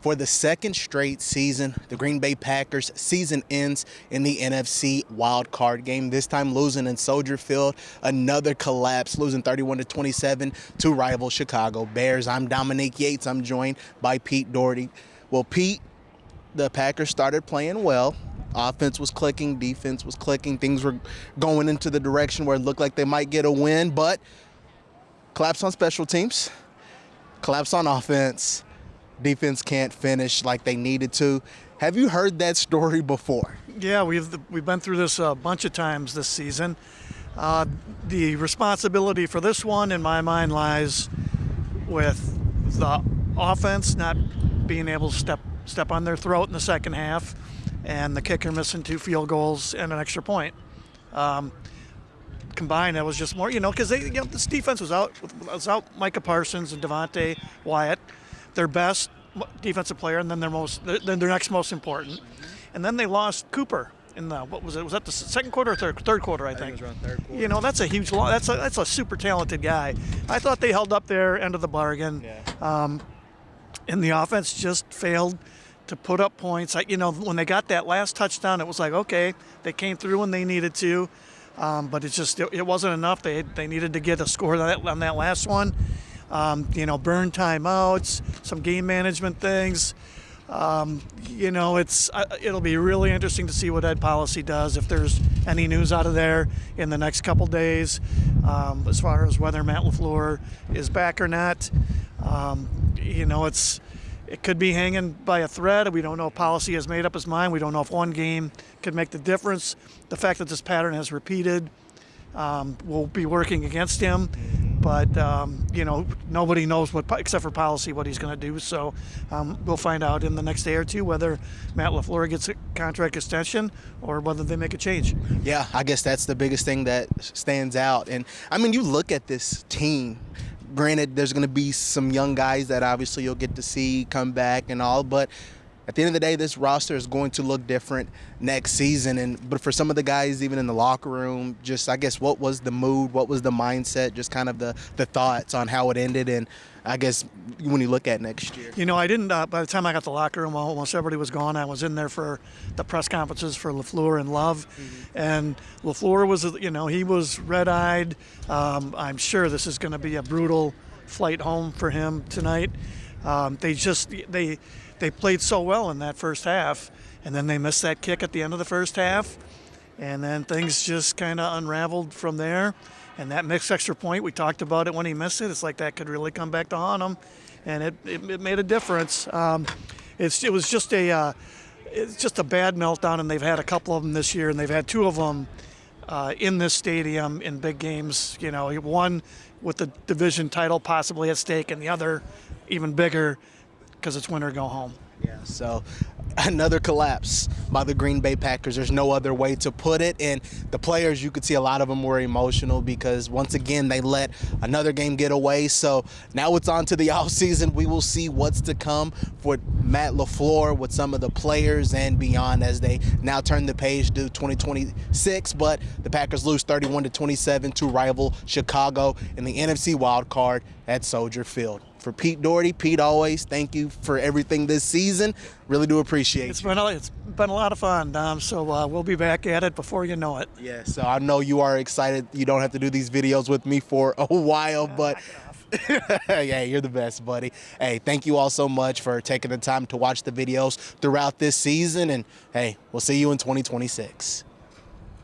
For the second straight season, the Green Bay Packers season ends in the NFC wild card game, this time losing in Soldier Field. Another collapse, losing 31-27 to rival Chicago Bears. I'm Dominique Yates. I'm joined by Pete Dougherty. Well, Pete, the Packers started playing well. Offense was clicking, defense was clicking. Things were going into the direction where it looked like they might get a win, but collapse on special teams, collapse on offense. Defense can't finish like they needed to. Have you heard that story before? Yeah, we've been through this a bunch of times this season. The responsibility for this one, in my mind, lies with the offense not being able to step on their throat in the second half, and the kicker missing 2 field goals and an extra point. Combined, that was just more, because this defense was out Micah Parsons and Devontae Wyatt, their best defensive player, and then their next most important. And then they lost Cooper in the, what was it? Was that the second quarter or third quarter? I think. It was around third quarter. That's a huge loss. That's a super talented guy. I thought they held up their end of the bargain. Yeah. And the offense just failed to put up points. When they got that last touchdown, it was like, okay, they came through when they needed to, but it wasn't enough. They needed to get a score on that last one. Burn timeouts, some game management things. It'll be really interesting to see what Ed Policy does, if there's any news out of there in the next couple days, as far as whether Matt LaFleur is back or not. It could be hanging by a thread. We don't know if Policy has made up his mind. We don't know if one game could make the difference. The fact that this pattern has repeated will be working against him. But, nobody knows except for Policy, what he's going to do. So we'll find out in the next day or two whether Matt LaFleur gets a contract extension or whether they make a change. Yeah, I guess that's the biggest thing that stands out. And, you look at this team. Granted, there's going to be some young guys that obviously you'll get to see come back and all, but at the end of the day, this roster is going to look different next season. But for some of the guys, even in the locker room, just, I guess, what was the mood? What was the mindset? Just kind of the thoughts on how it ended. And I guess when you look at next year. I didn't, by the time I got to the locker room, almost everybody was gone. I was in there for the press conferences for LaFleur and Love. Mm-hmm. And LaFleur was, he was red-eyed. I'm sure this is going to be a brutal flight home for him tonight. They played so well in that first half, and then they missed that kick at the end of the first half, and then things just kind of unraveled from there. And that mixed extra point, we talked about it when he missed it. It's like that could really come back to haunt him, and it made a difference. It's just a bad meltdown, and they've had a couple of them this year, and they've had 2 of them in this stadium in big games. One with the division title possibly at stake, and the other even bigger, because it's win or go home. Yeah, so another collapse by the Green Bay Packers. There's no other way to put it. And the players, you could see a lot of them were emotional because, once again, they let another game get away. So now it's on to the offseason. We will see what's to come for Matt LaFleur with some of the players and beyond as they now turn the page to 2026. But the Packers lose 31-27 to rival Chicago in the NFC wild card at Soldier Field. For Pete Dougherty, Pete, always thank you for everything this season. Really do appreciate it. It's been a lot of fun, Dom, so we'll be back at it before you know it. Yeah, so I know you are excited. You don't have to do these videos with me for a while, but yeah, you're the best, buddy. Hey, thank you all so much for taking the time to watch the videos throughout this season, and hey, we'll see you in 2026.